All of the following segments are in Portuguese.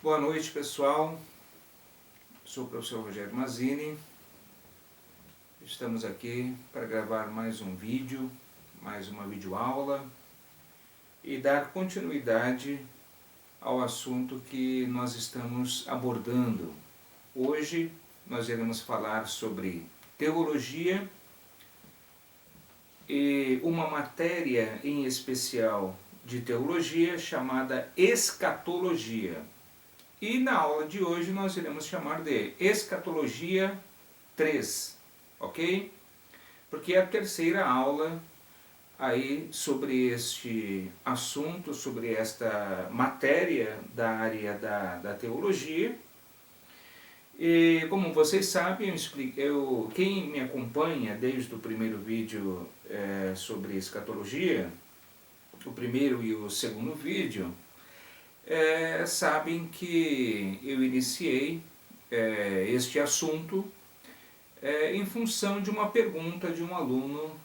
Boa noite, pessoal. Sou o professor Rogério Mazzini. Estamos aqui para gravar mais um vídeo, mais uma videoaula e dar continuidade ao assunto que nós estamos abordando. Hoje nós iremos falar sobre teologia e uma matéria em especial de teologia chamada escatologia. E na aula de hoje nós iremos chamar de Escatologia 3, ok? Porque é a terceira aula aí sobre este assunto, sobre esta matéria da área da teologia. E como vocês sabem, quem me acompanha desde o primeiro vídeo sobre escatologia, o primeiro e o segundo vídeo, sabem que eu iniciei este assunto em função de uma pergunta de um aluno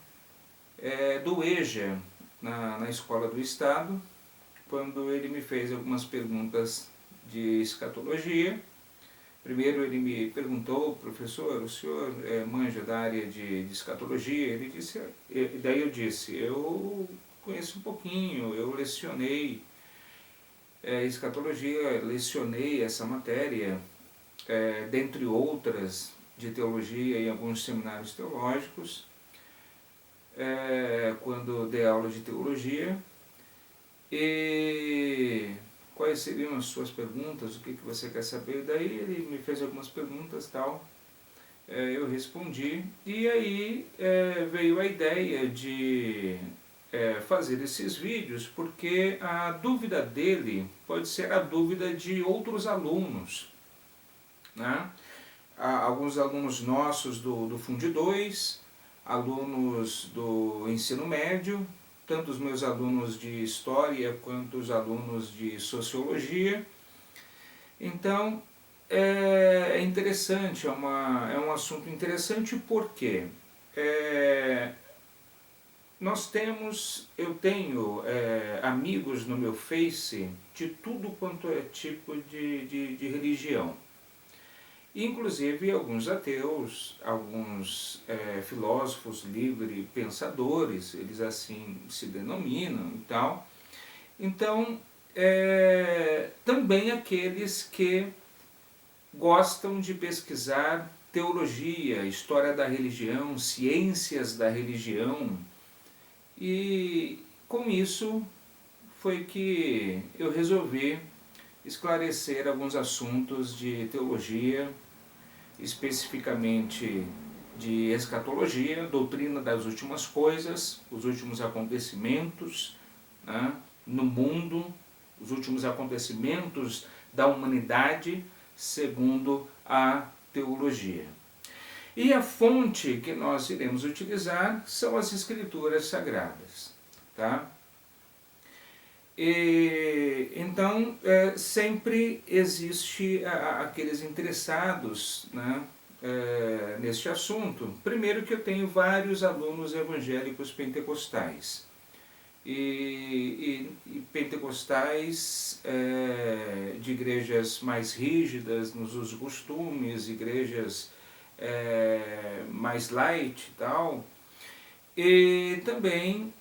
do EJA, na Escola do Estado, quando ele me fez algumas perguntas de escatologia. Primeiro ele me perguntou: professor, o senhor manja da área de escatologia? Ele disse, daí eu disse, eu conheço um pouquinho, eu lecionei escatologia, lecionei essa matéria, dentre outras, de teologia em alguns seminários teológicos, quando dei aula de teologia. E quais seriam as suas perguntas, o que você quer saber? Daí ele me fez algumas perguntas, tal, eu respondi, e aí veio a ideia de fazer esses vídeos, porque a dúvida dele pode ser a dúvida de outros alunos, né? Alguns alunos nossos do Fundi 2, alunos do ensino médio, tanto os meus alunos de História quanto os alunos de Sociologia. Então, é interessante, é um assunto interessante porque eu tenho amigos no meu Face de tudo quanto é tipo de religião. Inclusive alguns ateus, alguns filósofos livre pensadores, eles assim se denominam e tal. Então, também aqueles que gostam de pesquisar teologia, história da religião, ciências da religião. E com isso foi que eu resolvi esclarecer alguns assuntos de teologia, especificamente de escatologia, doutrina das últimas coisas, os últimos acontecimentos, né, no mundo, os últimos acontecimentos da humanidade segundo a teologia. E a fonte que nós iremos utilizar são as Escrituras Sagradas, tá? Então, sempre existe aqueles interessados, né, neste assunto. Primeiro que eu tenho vários alunos evangélicos pentecostais. E pentecostais de igrejas mais rígidas nos seus costumes, igrejas mais light e tal, e também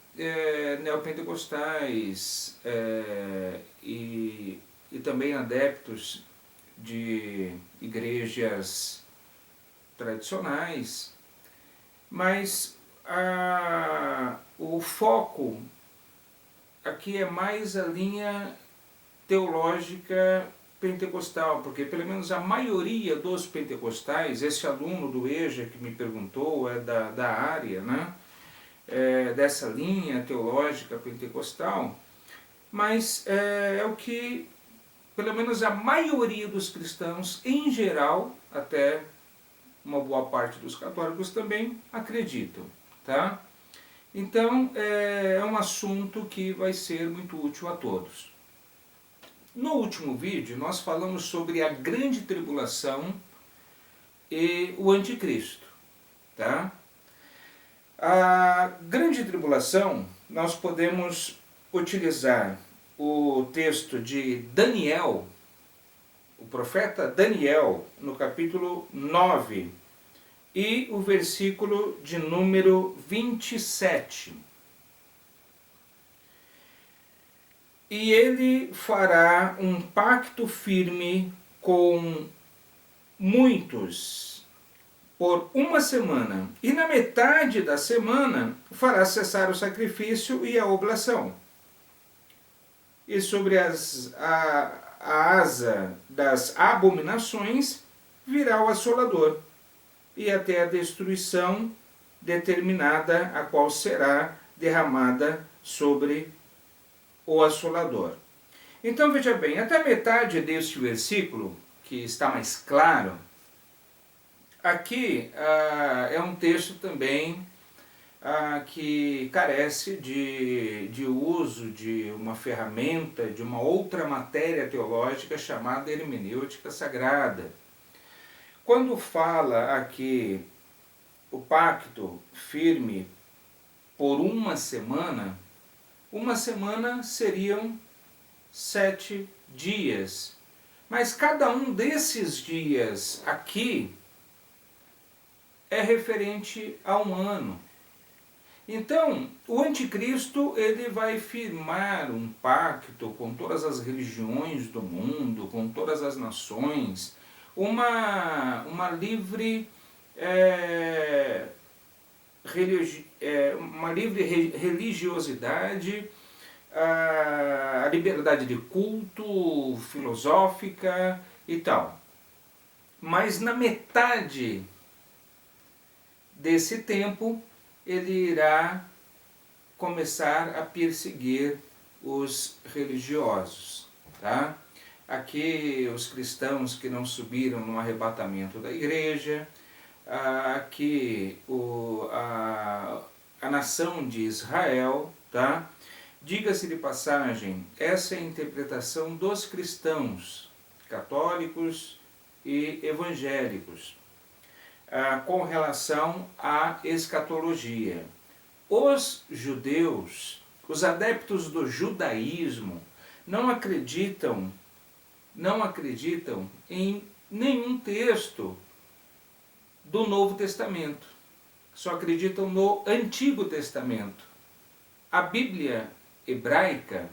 neopentecostais e também adeptos de igrejas tradicionais, mas o foco aqui é mais a linha teológica pentecostal, porque pelo menos a maioria dos pentecostais, esse aluno do EJA que me perguntou é da área, né, dessa linha teológica pentecostal, mas é o que pelo menos a maioria dos cristãos em geral, até uma boa parte dos católicos também, acreditam, tá? Então é um assunto que vai ser muito útil a todos. No último vídeo nós falamos sobre a grande tribulação e o anticristo, tá? A grande tribulação, nós podemos utilizar o texto de Daniel, o profeta Daniel, no capítulo 9, e o versículo de número 27. E ele fará um pacto firme com muitos por uma semana, e na metade da semana fará cessar o sacrifício e a oblação. E sobre a asa das abominações virá o assolador, e até a destruição determinada, a qual será derramada sobre o assolador. Então veja bem, até a metade deste versículo, que está mais claro, aqui é um texto também que carece de uso de uma ferramenta, de uma outra matéria teológica chamada hermenêutica sagrada. Quando fala aqui o pacto firme por uma semana seriam 7 dias. Mas cada um desses dias aqui é referente a um ano. Então, o anticristo ele vai firmar um pacto com todas as religiões do mundo, com todas as nações, uma livre religiosidade, a liberdade de culto filosófica e tal. Mas na metade desse tempo, ele irá começar a perseguir os religiosos. Tá? Aqui os cristãos que não subiram no arrebatamento da igreja, aqui a nação de Israel, tá? Diga-se de passagem, essa é a interpretação dos cristãos, católicos e evangélicos, com relação à escatologia. Os judeus, os adeptos do judaísmo, não acreditam em nenhum texto do Novo Testamento. Só acreditam no Antigo Testamento. A Bíblia hebraica,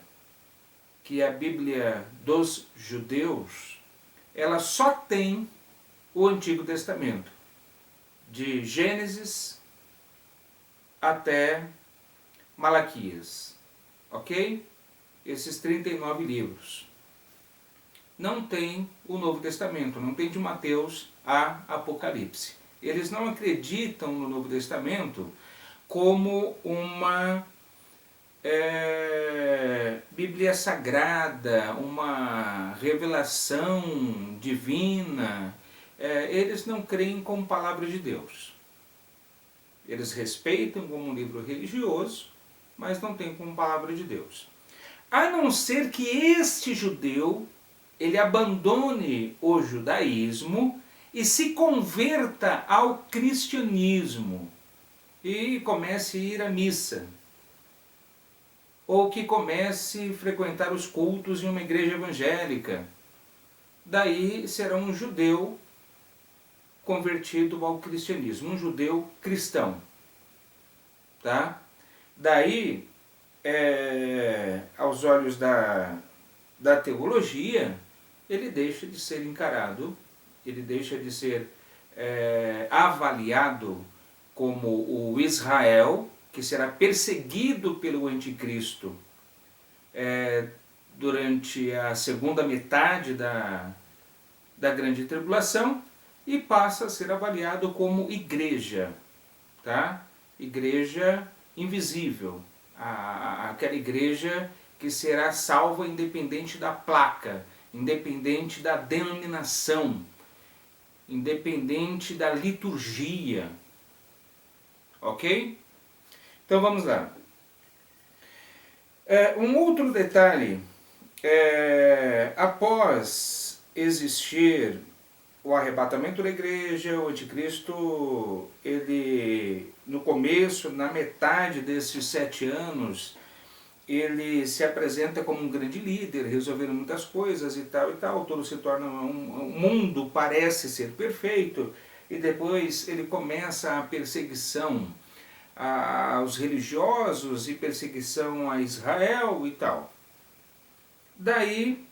que é a Bíblia dos judeus, ela só tem o Antigo Testamento, de Gênesis até Malaquias, ok? Esses 39 livros. Não tem o Novo Testamento, não tem de Mateus a Apocalipse. Eles não acreditam no Novo Testamento como uma Bíblia sagrada, uma revelação divina. Eles não creem como palavra de Deus. Eles respeitam como um livro religioso, mas não tem como palavra de Deus. A não ser que este judeu ele abandone o judaísmo e se converta ao cristianismo e comece a ir à missa, ou que comece a frequentar os cultos em uma igreja evangélica. Daí será um judeu convertido ao cristianismo, um judeu cristão. Tá? Daí, aos olhos da teologia, ele deixa de ser encarado, ele deixa de ser avaliado como o Israel, que será perseguido pelo anticristo durante a segunda metade da grande tribulação, e passa a ser avaliado como igreja, tá? Igreja invisível, aquela igreja que será salva independente da placa, independente da denominação, independente da liturgia, ok? Então vamos lá. Um outro detalhe, após existir o arrebatamento da igreja, o anticristo, ele no começo, na metade desses 7 anos, ele se apresenta como um grande líder, resolvendo muitas coisas e tal, tudo se torna o mundo parece ser perfeito, e depois ele começa a perseguição aos religiosos e perseguição a Israel e tal. Daí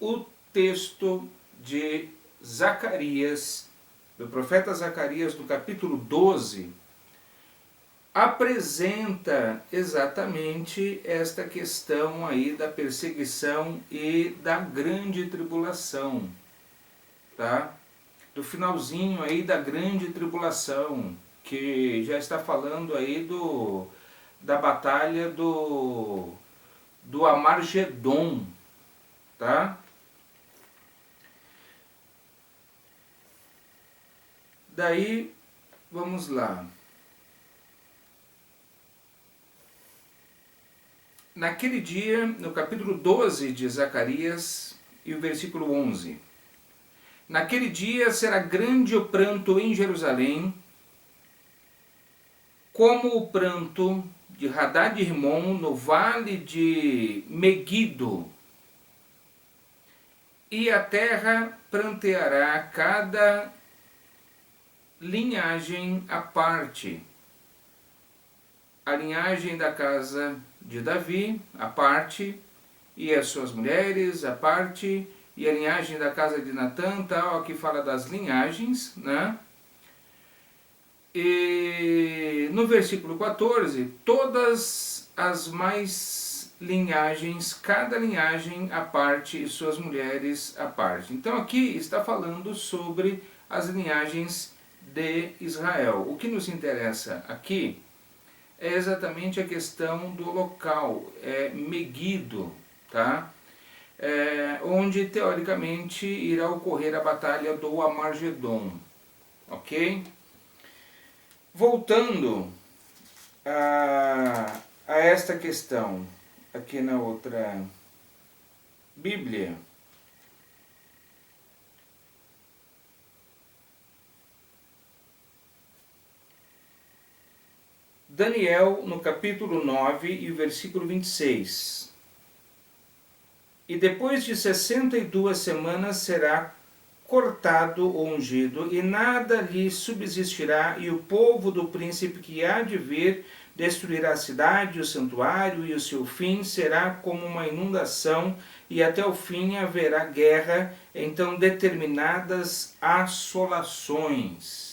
o texto de Zacarias, do profeta Zacarias, do capítulo 12, apresenta exatamente esta questão aí da perseguição e da grande tribulação, tá? Do finalzinho aí da grande tribulação, que já está falando aí da batalha do Amargedon, tá? Daí, vamos lá. Naquele dia, no capítulo 12 de Zacarias, e o versículo 11. Naquele dia será grande o pranto em Jerusalém, como o pranto de Hadad-Rimon no vale de Megido, e a terra pranteará cada linhagem à parte. A linhagem da casa de Davi, à parte, e as suas mulheres, à parte, e a linhagem da casa de Natã, tal, aqui fala das linhagens, né? E no versículo 14, todas as mais linhagens, cada linhagem à parte e suas mulheres à parte. Então aqui está falando sobre as linhagens de Israel. O que nos interessa aqui é exatamente a questão do local, Megido, tá? Onde teoricamente irá ocorrer a batalha do Amargedon, ok? Voltando a esta questão, aqui na outra Bíblia, Daniel, no capítulo 9 e o versículo 26. E depois de 62 semanas será cortado o ungido, e nada lhe subsistirá, e o povo do príncipe que há de vir destruirá a cidade, o santuário, e o seu fim será como uma inundação, e até o fim haverá guerra, então determinadas assolações.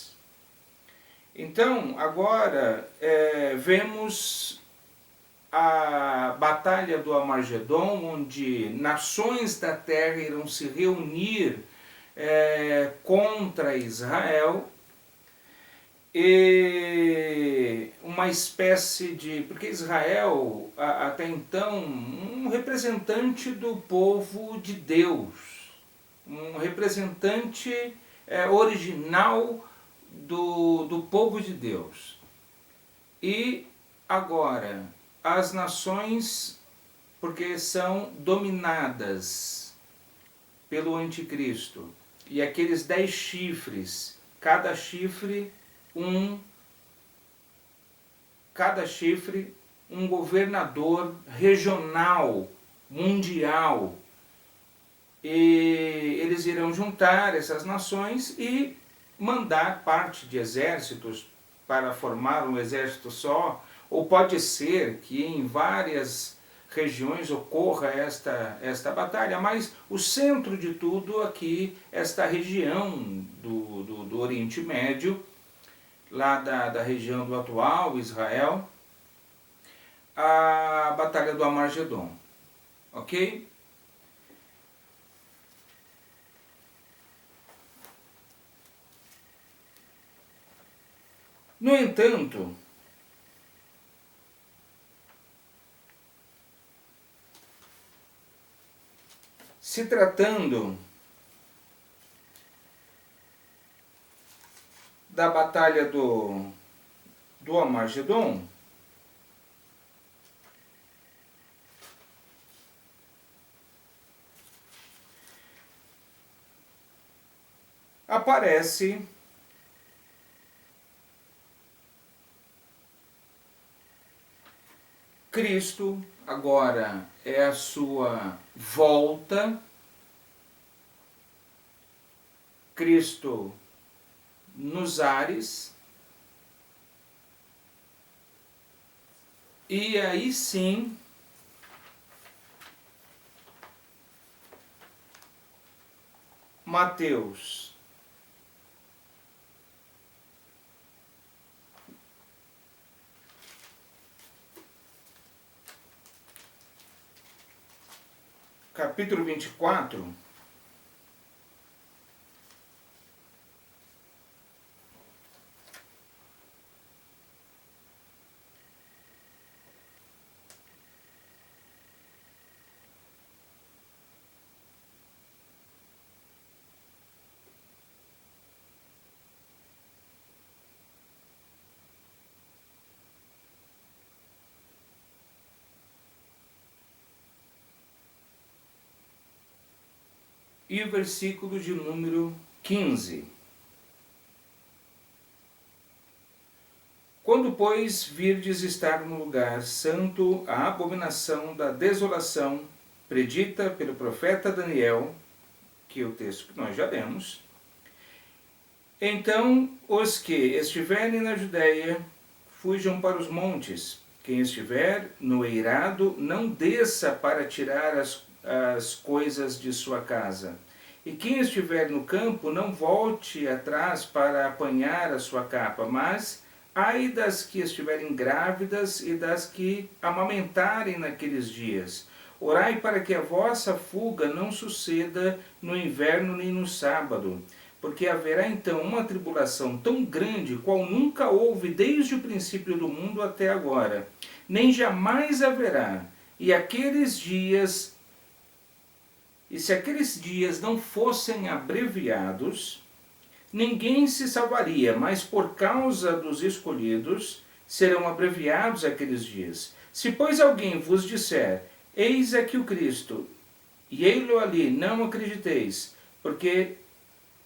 Então, agora vemos a batalha do Amargedon, onde nações da terra irão se reunir contra Israel, e uma espécie de... porque Israel, até então, um representante do povo de Deus, um representante original do povo de Deus. E agora, as nações, porque são dominadas pelo anticristo, e aqueles 10 chifres, cada chifre um governador regional, mundial, e eles irão juntar essas nações e mandar parte de exércitos para formar um exército só, ou pode ser que em várias regiões ocorra esta batalha, mas o centro de tudo aqui, esta região do Oriente Médio, lá da região do atual Israel, a batalha do Amargedon, ok? No entanto, se tratando da batalha do Amargedon, aparece Cristo agora é a sua volta. Cristo nos ares. E aí sim, Mateus capítulo 24, e o versículo de número 15. Quando, pois, virdes estar no lugar santo a abominação da desolação, predita pelo profeta Daniel, que é o texto que nós já lemos, então os que estiverem na Judéia fujam para os montes. Quem estiver no eirado, não desça para tirar as coisas de sua casa. E quem estiver no campo, não volte atrás para apanhar a sua capa, mas ai das que estiverem grávidas e das que amamentarem naqueles dias. Orai para que a vossa fuga não suceda no inverno nem no sábado, porque haverá então uma tribulação tão grande, qual nunca houve desde o princípio do mundo até agora, nem jamais haverá. E se aqueles dias não fossem abreviados, ninguém se salvaria, mas por causa dos escolhidos serão abreviados aqueles dias. Se, pois, alguém vos disser, eis aqui o Cristo, e ei-lo ali, não acrediteis, porque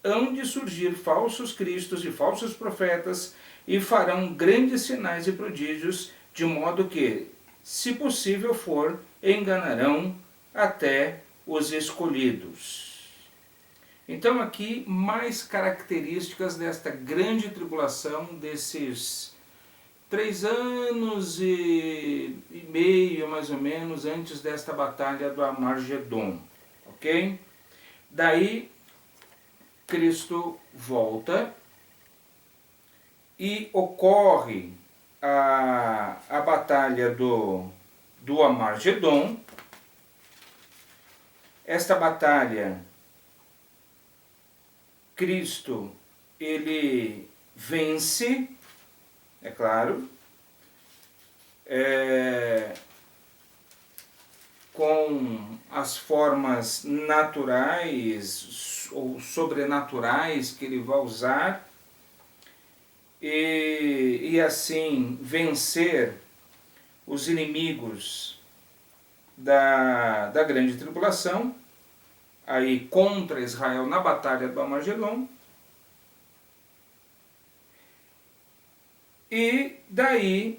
hão de surgir falsos cristos e falsos profetas, e farão grandes sinais e prodígios, de modo que, se possível for, enganarão até os escolhidos. Então aqui mais características desta grande tribulação, desses 3 anos e meio, mais ou menos, antes desta batalha do Armagedon, ok? Daí Cristo volta e ocorre a batalha do Armagedon. Esta batalha, Cristo, ele vence, é claro, com as formas naturais ou sobrenaturais que ele vai usar, e assim vencer os inimigos da grande tribulação, aí contra Israel na batalha do Armagedon. E daí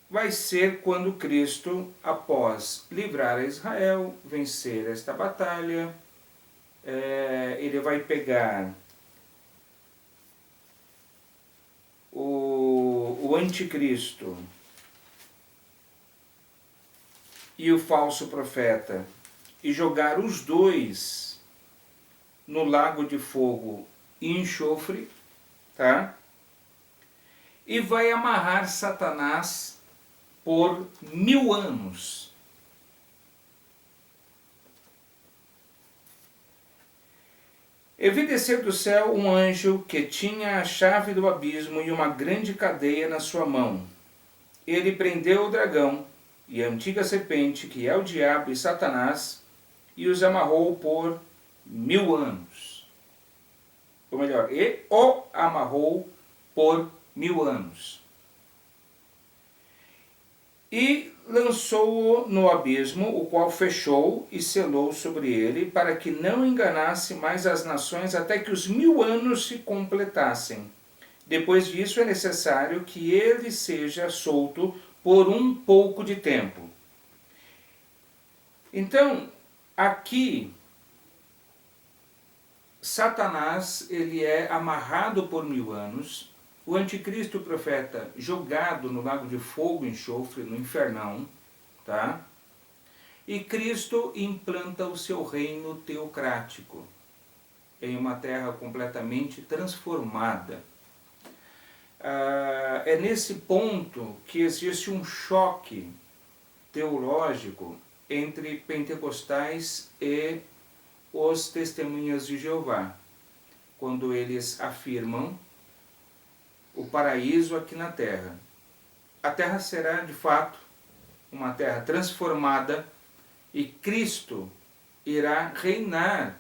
vai ser quando Cristo, após livrar a Israel, vencer esta batalha, ele vai pegar o anticristo e o falso profeta e jogar os dois no lago de fogo e enxofre, tá? E vai amarrar Satanás por 1000 anos. E vi descer do céu um anjo que tinha a chave do abismo e uma grande cadeia na sua mão. Ele prendeu o dragão e a antiga serpente, que é o diabo e Satanás, e os amarrou por 1000 anos. Ou melhor, e o amarrou por 1000 anos. E lançou-o no abismo, o qual fechou e selou sobre ele, para que não enganasse mais as nações até que os 1000 anos se completassem. Depois disso é necessário que ele seja solto por um pouco de tempo. Então, aqui, Satanás, ele é amarrado por 1000 anos, o anticristo, o profeta, jogado no lago de fogo e enxofre, no infernão, tá? E Cristo implanta o seu reino teocrático em uma terra completamente transformada. É nesse ponto que existe um choque teológico entre pentecostais e os testemunhas de Jeová, quando eles afirmam o paraíso aqui na terra. A terra será, de fato, uma terra transformada e Cristo irá reinar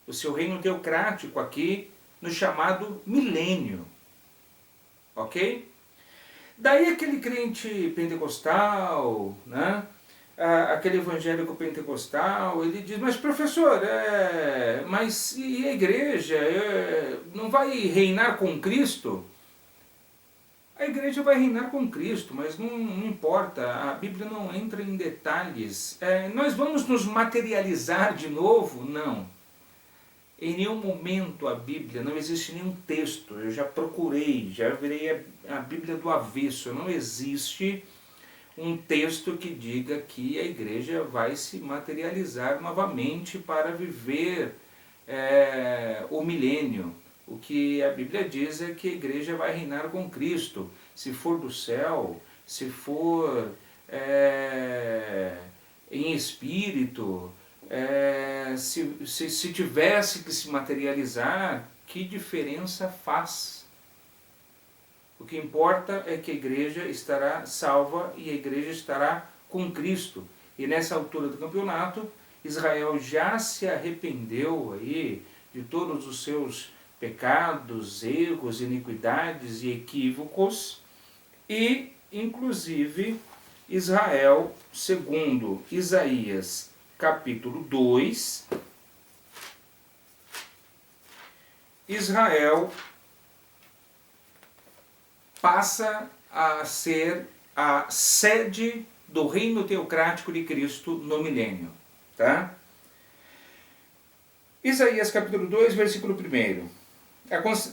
o seu reino teocrático aqui no chamado milênio. Ok? Daí aquele crente pentecostal, né? Aquele evangélico pentecostal, ele diz, mas professor, mas e a igreja não vai reinar com Cristo? A igreja vai reinar com Cristo, mas não importa, a Bíblia não entra em detalhes. Nós vamos nos materializar de novo? Não. Em nenhum momento a Bíblia, não existe nenhum texto, eu já procurei, já virei a Bíblia do avesso, não existe um texto que diga que a igreja vai se materializar novamente para viver o milênio. O que a Bíblia diz é que a igreja vai reinar com Cristo, se for do céu, se for em espírito, se tivesse que se materializar, que diferença faz? O que importa é que a igreja estará salva e a igreja estará com Cristo. E nessa altura do campeonato, Israel já se arrependeu aí de todos os seus pecados, erros, iniquidades e equívocos, e inclusive Israel, segundo Isaías capítulo 2, Israel passa a ser a sede do reino teocrático de Cristo no milênio. Tá? Isaías capítulo 2, versículo 1.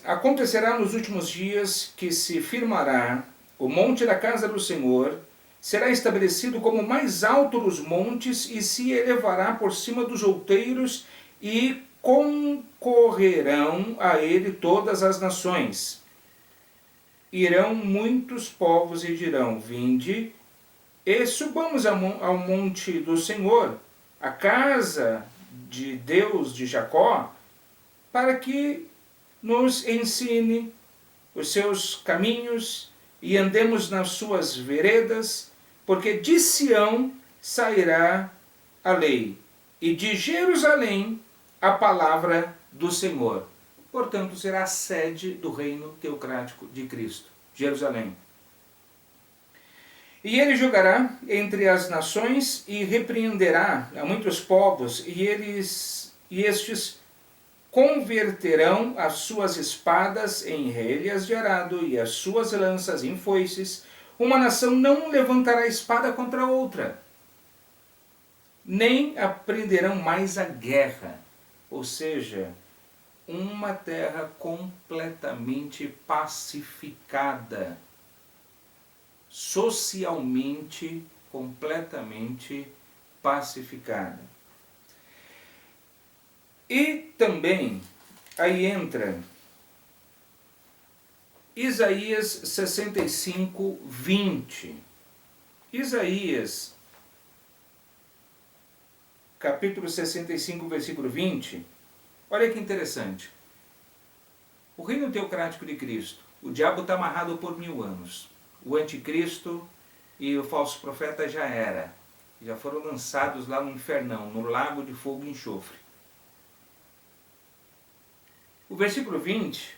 Acontecerá nos últimos dias que se firmará o monte da casa do Senhor, será estabelecido como o mais alto dos montes e se elevará por cima dos outeiros e concorrerão a ele todas as nações. Irão muitos povos e dirão, vinde e subamos ao monte do Senhor, a casa de Deus de Jacó, para que nos ensine os seus caminhos e andemos nas suas veredas, porque de Sião sairá a lei, e de Jerusalém a palavra do Senhor. Portanto, será a sede do reino teocrático de Cristo, Jerusalém. E ele julgará entre as nações e repreenderá a muitos povos, e estes converterão as suas espadas em relhas de arado e as suas lanças em foices. Uma nação não levantará espada contra outra, nem aprenderão mais a guerra. Ou seja, uma terra completamente pacificada, socialmente completamente pacificada. E também, aí entra Isaías 65, 20. Isaías, capítulo 65, versículo 20. Olha que interessante. O reino teocrático de Cristo, o diabo está amarrado por 1000 anos. O anticristo e o falso profeta já foram lançados lá no infernão, no lago de fogo e enxofre. O versículo 20,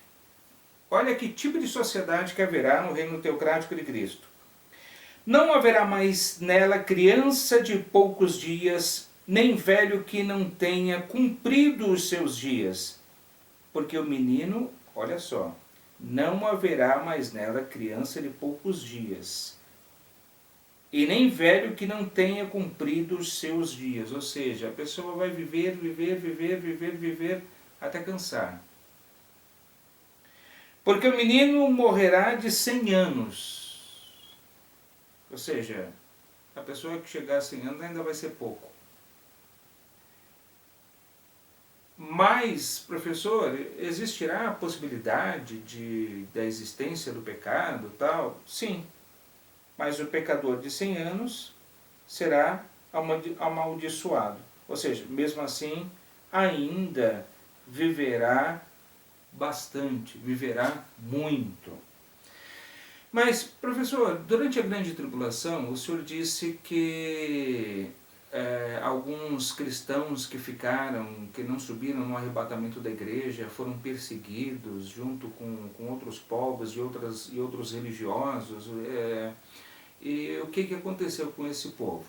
olha que tipo de sociedade que haverá no reino teocrático de Cristo. Não haverá mais nela criança de poucos dias, nem velho que não tenha cumprido os seus dias. Porque o menino, olha só, não haverá mais nela criança de poucos dias, e nem velho que não tenha cumprido os seus dias. Ou seja, a pessoa vai viver, viver, viver, viver, viver, até cansar. Porque o menino morrerá de 100 anos. Ou seja, a pessoa que chegar a 100 anos ainda vai ser pouco. Mas, professor, existirá a possibilidade da existência do pecado, tal? Sim. Mas o pecador de 100 anos será amaldiçoado. Ou seja, mesmo assim, ainda viverá bastante, viverá muito. Mas, professor, durante a grande tribulação, o senhor disse que alguns cristãos que não subiram no arrebatamento da igreja, foram perseguidos junto com outros povos e outros religiosos. E o que aconteceu com esse povo?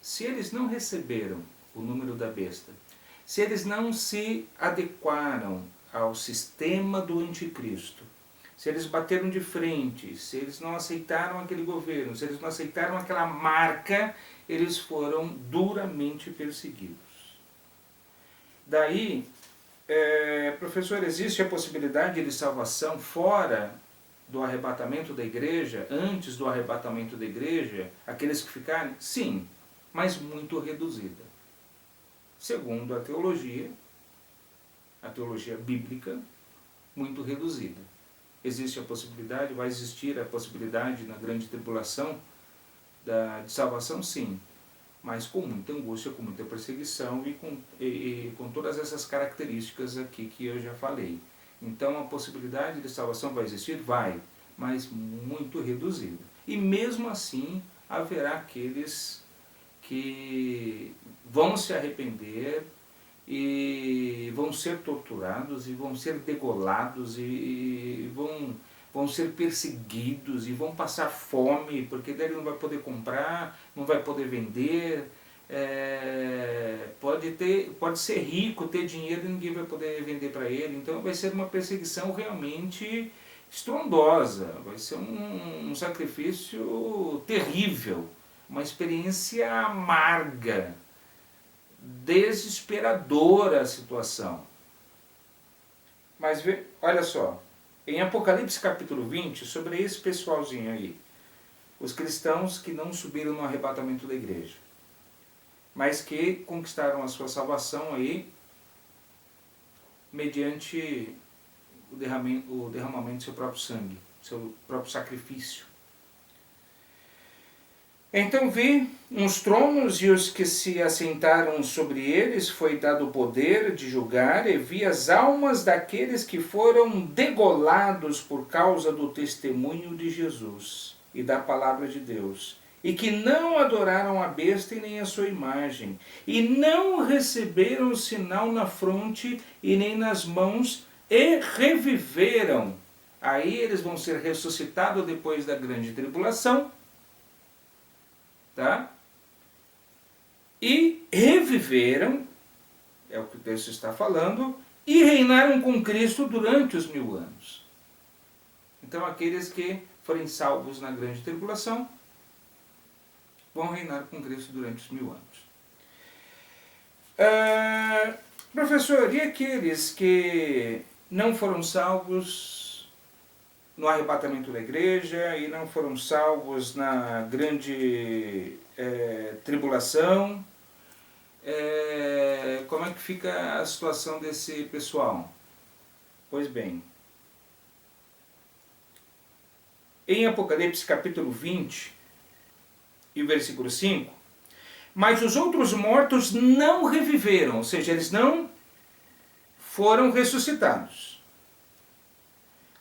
Se eles não receberam o número da besta, se eles não se adequaram ao sistema do anticristo, se eles bateram de frente, se eles não aceitaram aquele governo, se eles não aceitaram aquela marca, eles foram duramente perseguidos. Daí, professor, existe a possibilidade de salvação fora do arrebatamento da igreja, antes do arrebatamento da igreja, aqueles que ficarem? Sim, mas muito reduzida. Segundo a teologia bíblica, muito reduzida. Existe a possibilidade, vai existir a possibilidade na grande tribulação de salvação? Sim, mas com muita angústia, com muita perseguição e com todas essas características aqui que eu já falei. Então a possibilidade de salvação vai existir? Vai, mas muito reduzida. E mesmo assim haverá aqueles que vão se arrepender e vão ser torturados e vão ser degolados e vão ser perseguidos e vão passar fome, porque daí ele não vai poder comprar, não vai poder vender, pode ser rico, ter dinheiro e ninguém vai poder vender para ele. Então vai ser uma perseguição realmente estrondosa, vai ser um sacrifício terrível, uma experiência amarga, desesperadora a situação. Mas olha só, em Apocalipse capítulo 20, sobre esse pessoalzinho aí, os cristãos que não subiram no arrebatamento da igreja, mas que conquistaram a sua salvação aí mediante o derramamento do seu próprio sangue, seu próprio sacrifício. Então vi uns tronos, e os que se assentaram sobre eles foi dado o poder de julgar, e vi as almas daqueles que foram degolados por causa do testemunho de Jesus e da palavra de Deus, e que não adoraram a besta e nem a sua imagem, e não receberam sinal na fronte e nem nas mãos, e reviveram. Aí eles vão ser ressuscitados depois da grande tribulação, tá? E reviveram, é o que o texto está falando, e reinaram com Cristo durante os 1000 anos. Então aqueles que forem salvos na grande tribulação vão reinar com Cristo durante os 1000 anos. Professor, e aqueles que não foram salvos no arrebatamento da igreja e não foram salvos na grande tribulação? Como é que fica a situação desse pessoal? Pois bem, em Apocalipse capítulo 20 e versículo 5, mas os outros mortos não reviveram, ou seja, eles não foram ressuscitados,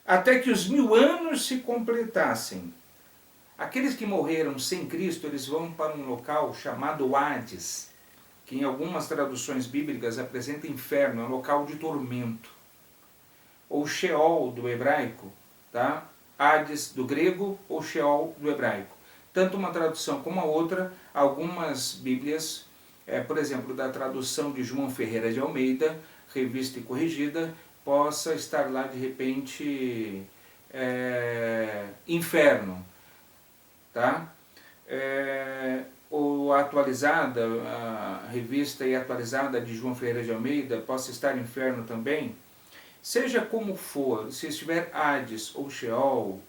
até que os 1000 anos se completassem. Aqueles que morreram sem Cristo, eles vão para um local chamado Hades, que em algumas traduções bíblicas apresenta inferno, é um local de tormento. Ou Sheol do hebraico, tá? Hades do grego ou Sheol do hebraico. Tanto uma tradução como a outra, algumas bíblias, por exemplo, da tradução de João Ferreira de Almeida, revista e corrigida, possa estar lá de repente inferno, tá? Ou atualizada, a revista e atualizada de João Ferreira de Almeida, possa estar inferno também. Seja como for, se estiver Hades ou Sheol,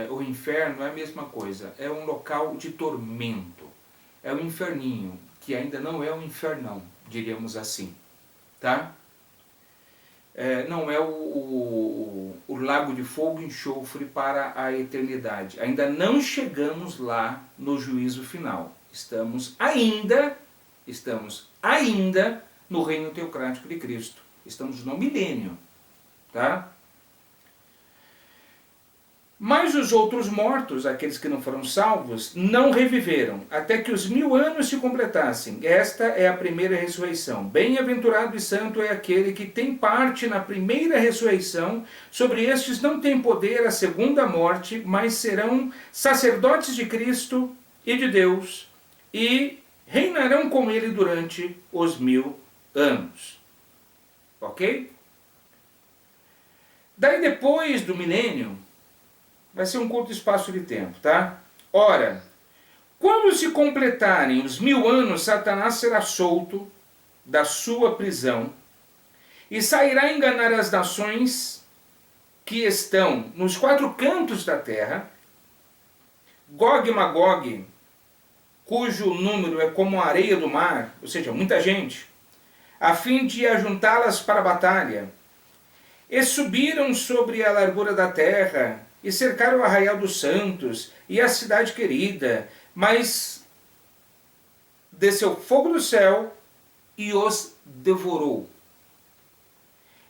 o inferno é a mesma coisa, é um local de tormento, é um inferninho, que ainda não é um infernão, diríamos assim, tá? Não é o lago de fogo e enxofre para a eternidade. Ainda não chegamos lá no juízo final. Estamos ainda no reino teocrático de Cristo. Estamos no milênio, tá? Mas os outros mortos, aqueles que não foram salvos, não reviveram, até que os 1000 anos se completassem. Esta é a primeira ressurreição. Bem-aventurado e santo é aquele que tem parte na primeira ressurreição. Sobre estes não tem poder a segunda morte, mas serão sacerdotes de Cristo e de Deus, e reinarão com ele durante os 1000 anos. Ok? Daí depois do milênio, vai ser um curto espaço de tempo, tá? Ora, quando se completarem os 1000 anos, Satanás será solto da sua prisão e sairá a enganar as nações que estão nos 4 cantos da terra. Gog e Magog, cujo número é como a areia do mar, ou seja, muita gente, a fim de ajuntá-las para a batalha. E subiram sobre a largura da terra, e cercaram o arraial dos santos, e a cidade querida, mas desceu fogo do céu, e os devorou.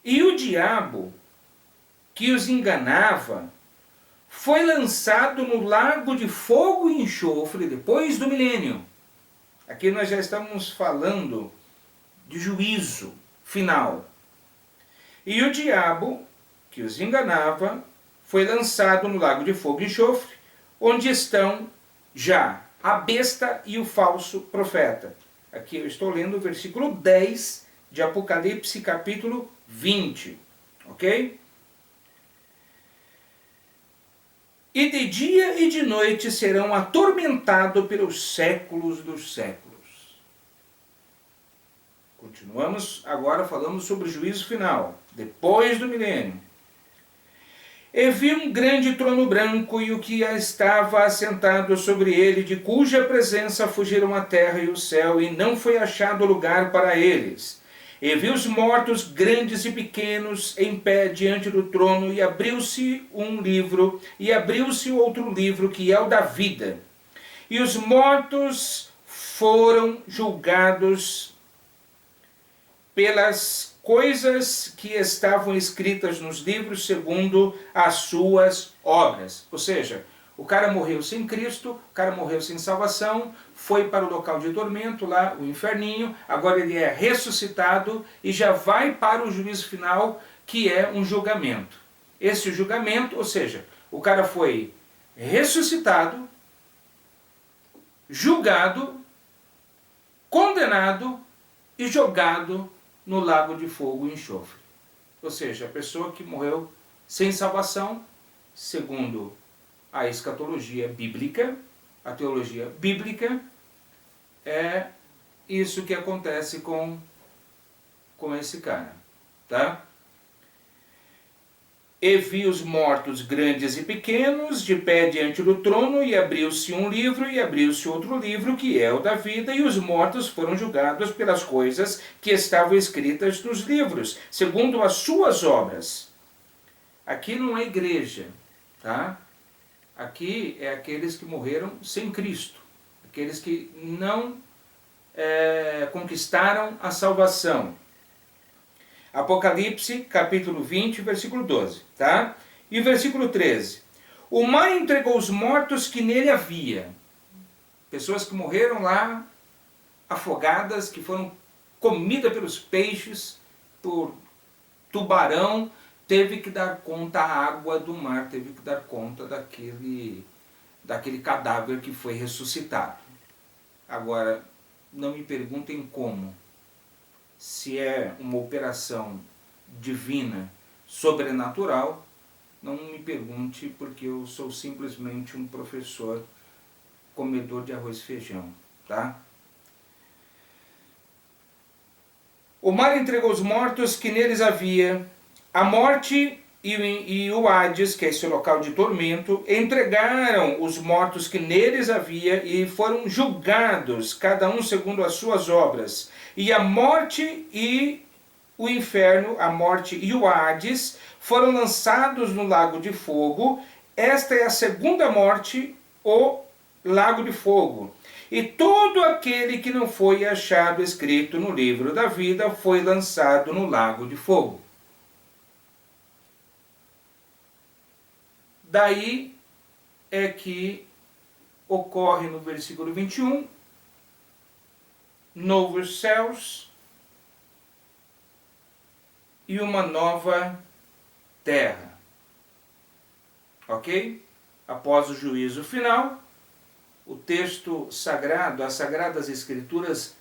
E o diabo, que os enganava, foi lançado no lago de fogo e enxofre, depois do milênio. Aqui nós já estamos falando de juízo final. E o diabo, que os enganava, foi lançado no lago de fogo e enxofre, onde estão já a besta e o falso profeta. Aqui eu estou lendo o versículo 10 de Apocalipse, capítulo 20. Ok? E de dia e de noite serão atormentados pelos séculos dos séculos. Continuamos agora falando sobre o juízo final, depois do milênio. E vi um grande trono branco e o que estava assentado sobre ele, de cuja presença fugiram a terra e o céu, e não foi achado lugar para eles. E vi os mortos, grandes e pequenos, em pé diante do trono, e abriu-se um livro, e abriu-se outro livro, que é o da vida. E os mortos foram julgados pelas coisas que estavam escritas nos livros segundo as suas obras. Ou seja, o cara morreu sem Cristo, o cara morreu sem salvação, foi para o local de tormento, lá o inferninho, agora ele é ressuscitado e já vai para o juízo final, que é um julgamento. Esse julgamento, ou seja, o cara foi ressuscitado, julgado, condenado e jogado no lago de fogo e enxofre. Ou seja, a pessoa que morreu sem salvação, segundo a escatologia bíblica, a teologia bíblica, é isso que acontece com esse cara, tá? E vi os mortos grandes e pequenos, de pé diante do trono, e abriu-se um livro, e abriu-se outro livro, que é o da vida, e os mortos foram julgados pelas coisas que estavam escritas nos livros, segundo as suas obras. Aqui não é igreja, tá? Aqui é aqueles que morreram sem Cristo, aqueles que não conquistaram a salvação. Apocalipse, capítulo 20, versículo 12, tá? E o versículo 13. O mar entregou os mortos que nele havia. Pessoas que morreram lá, afogadas, que foram comidas pelos peixes, por tubarão, teve que dar conta, a água do mar teve que dar conta daquele cadáver que foi ressuscitado. Agora, não me perguntem como. Se é uma operação divina, sobrenatural, não me pergunte, porque eu sou simplesmente um professor comedor de arroz e feijão, tá? O mar entregou os mortos que neles havia. A morte e o Hades, que é esse local de tormento, entregaram os mortos que neles havia e foram julgados, cada um segundo as suas obras. E a morte e o inferno, a morte e o Hades, foram lançados no lago de fogo. Esta é a segunda morte, o lago de fogo. E todo aquele que não foi achado escrito no livro da vida foi lançado no lago de fogo. Daí é que ocorre no versículo 21, novos céus e uma nova terra. Ok? Após o juízo final, o texto sagrado, as sagradas escrituras,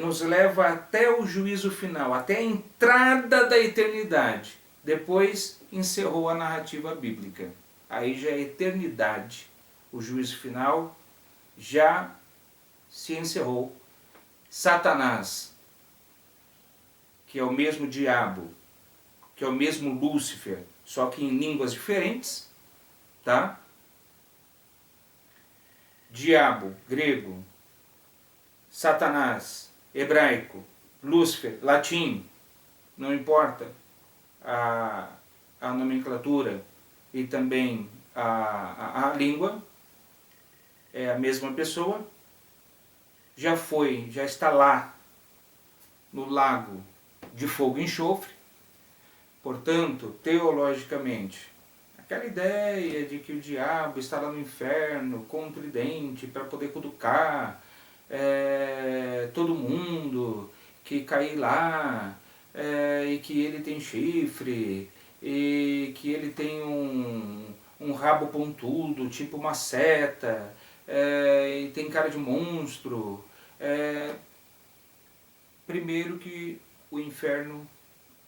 nos leva até o juízo final, até a entrada da eternidade. Depois encerrou a narrativa bíblica. Aí já é eternidade. O juízo final já se encerrou. Satanás, que é o mesmo diabo, que é o mesmo Lúcifer, só que em línguas diferentes, tá? Diabo, grego, Satanás, hebraico, Lúcifer, latim, não importa a nomenclatura e também a língua, é a mesma pessoa, já está lá no lago de fogo e enxofre. Portanto, teologicamente, aquela ideia de que o diabo está lá no inferno com um tridente para poder cutucar todo mundo que cair lá, e que ele tem chifre, e que ele tem um rabo pontudo, tipo uma seta, e tem cara de monstro. Primeiro que o inferno,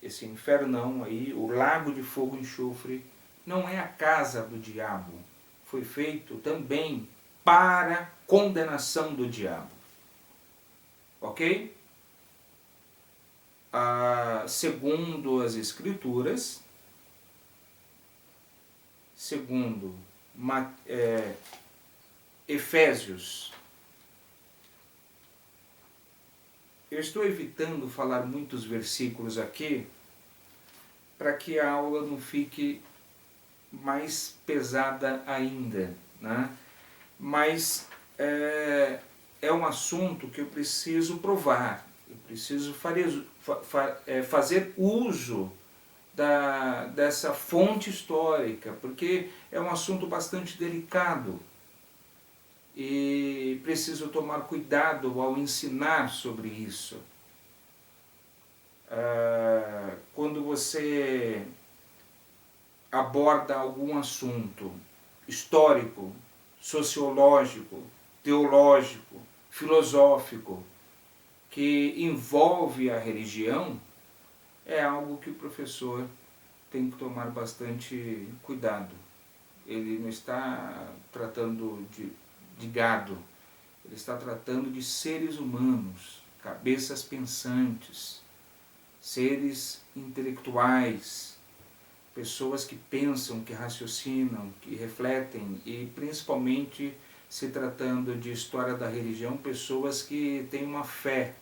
esse inferno não, aí, o lago de fogo e enxofre, não é a casa do diabo. Foi feito também para condenação do diabo. Ok? Segundo as Escrituras, segundo Efésios, eu estou evitando falar muitos versículos aqui, para que a aula não fique mais pesada ainda, né? Mas é um assunto que eu preciso provar, eu preciso fazer uso dessa fonte histórica, porque é um assunto bastante delicado e preciso tomar cuidado ao ensinar sobre isso. Quando você aborda algum assunto histórico, sociológico, teológico, filosófico, que envolve a religião, é algo que o professor tem que tomar bastante cuidado. Ele não está tratando de gado, ele está tratando de seres humanos, cabeças pensantes, seres intelectuais, pessoas que pensam, que raciocinam, que refletem, e principalmente, se tratando de história da religião, pessoas que têm uma fé.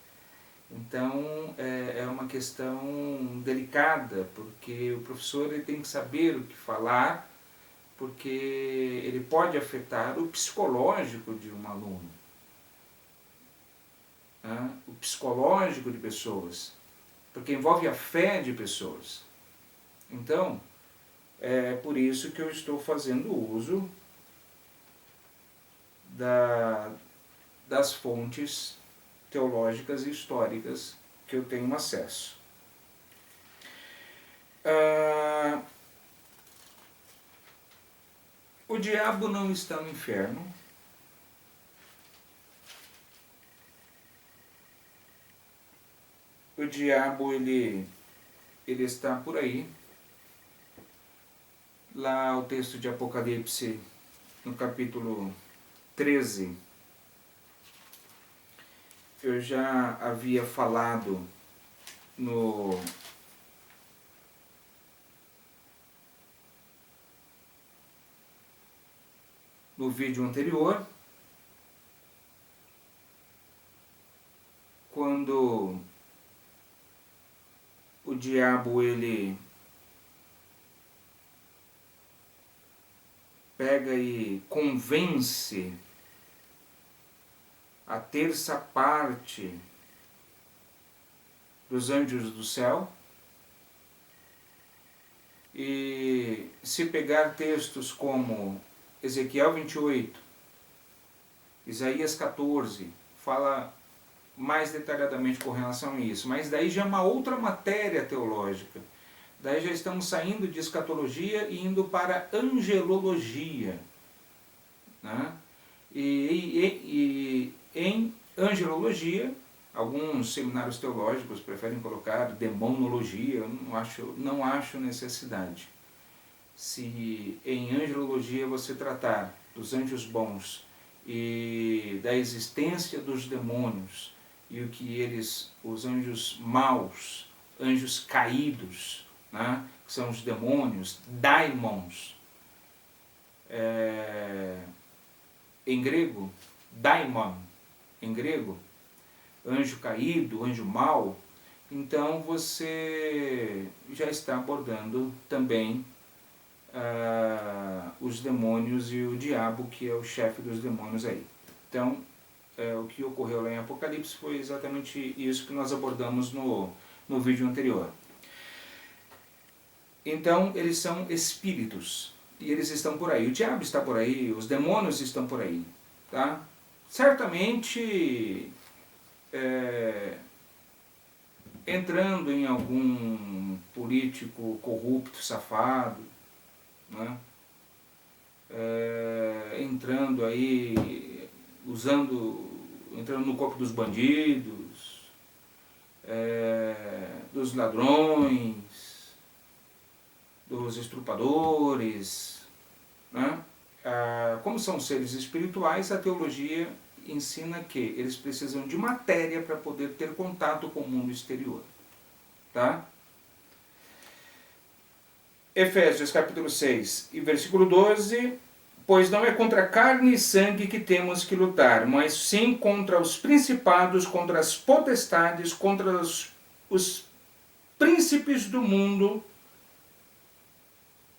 Então é uma questão delicada, porque o professor ele tem que saber o que falar, porque ele pode afetar o psicológico de um aluno, né? O psicológico de pessoas, porque envolve a fé de pessoas. Então, é por isso que eu estou fazendo uso das fontes teológicas e históricas que eu tenho acesso. O diabo não está no inferno. O diabo ele está por aí. lá o texto de Apocalipse, no capítulo 13, eu já havia falado no vídeo anterior, quando o diabo ele pega e convence a terça parte dos anjos do céu. E se pegar textos como Ezequiel 28, Isaías 14, fala mais detalhadamente com relação a isso, mas daí já é uma outra matéria teológica. Daí já estamos saindo de escatologia e indo para angelologia, né? E em angelologia, alguns seminários teológicos preferem colocar demonologia. Eu não acho necessidade. Se em angelologia você tratar dos anjos bons e da existência dos demônios e o que eles, os anjos maus, anjos caídos, né, que são os demônios, daimons, em grego, daimon, em grego, anjo caído, anjo mau, então você já está abordando também os demônios e o diabo, que é o chefe dos demônios aí. Então, o que ocorreu lá em Apocalipse foi exatamente isso que nós abordamos no vídeo anterior. Então, eles são espíritos, e eles estão por aí. O diabo está por aí, os demônios estão por aí, tá? Certamente, entrando em algum político corrupto, safado, né? Entrando aí, entrando no corpo dos bandidos, dos ladrões, dos estrupadores, né? Como são seres espirituais, a teologia ensina que eles precisam de matéria para poder ter contato com o mundo exterior, tá? Efésios capítulo 6 e versículo 12: pois não é contra carne e sangue que temos que lutar, mas sim contra os principados, contra as potestades, contra os príncipes do mundo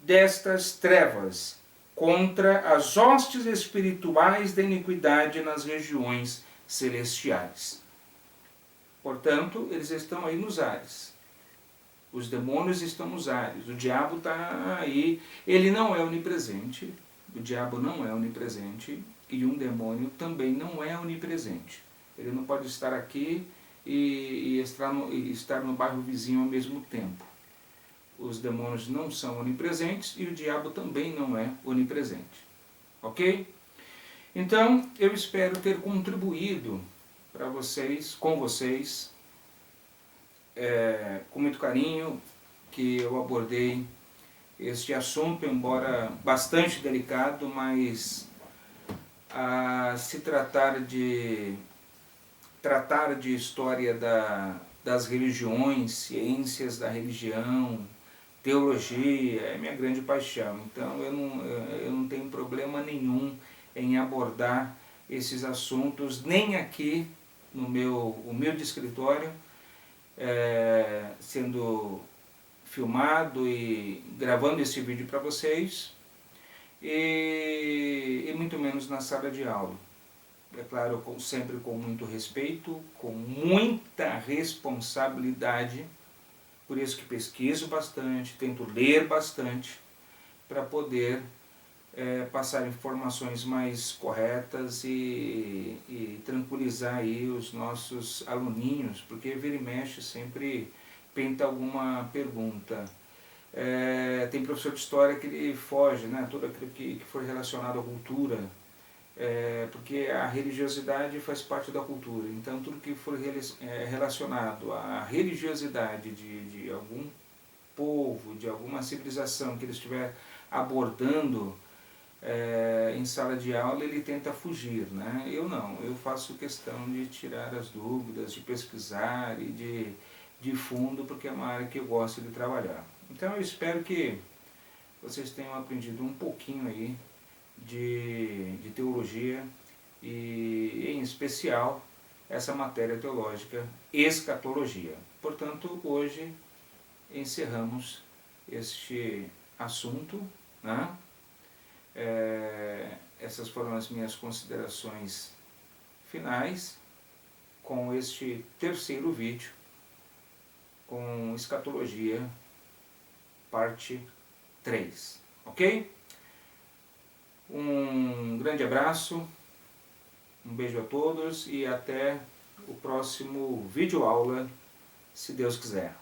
destas trevas, contra as hostes espirituais da iniquidade nas regiões celestiais. Portanto, eles estão aí nos ares. Os demônios estão nos ares. O diabo está aí. Ele não é onipresente. O diabo não é onipresente. E um demônio também não é onipresente. Ele não pode estar aqui e estar no bairro vizinho ao mesmo tempo. Os demônios não são onipresentes e o diabo também não é onipresente. Ok? Então, eu espero ter contribuído para vocês, com vocês, com muito carinho, que eu abordei este assunto, embora bastante delicado, mas se tratar de história das religiões, ciências da religião, teologia, é minha grande paixão. Então eu não tenho problema nenhum em abordar esses assuntos, nem aqui no meu humilde escritório, sendo filmado e gravando esse vídeo para vocês, e muito menos na sala de aula. É claro, sempre com muito respeito, com muita responsabilidade, por isso que pesquiso bastante, tento ler bastante, para poder passar informações mais corretas e tranquilizar aí os nossos aluninhos, porque vira e mexe sempre pinta alguma pergunta. Tem professor de história que ele foge, né? Tudo aquilo que for relacionado à cultura, porque a religiosidade faz parte da cultura. Então tudo que for relacionado à religiosidade de algum povo, de alguma civilização que ele estiver abordando em sala de aula, ele tenta fugir, né? Eu não, eu faço questão de tirar as dúvidas, de pesquisar e de fundo, porque é uma área que eu gosto de trabalhar. Então eu espero que vocês tenham aprendido um pouquinho aí de teologia e, em especial, essa matéria teológica, escatologia. Portanto, hoje encerramos este assunto, né? Essas foram as minhas considerações finais com este terceiro vídeo, com escatologia, parte 3, ok? Um grande abraço, um beijo a todos e até o próximo vídeo aula, se Deus quiser.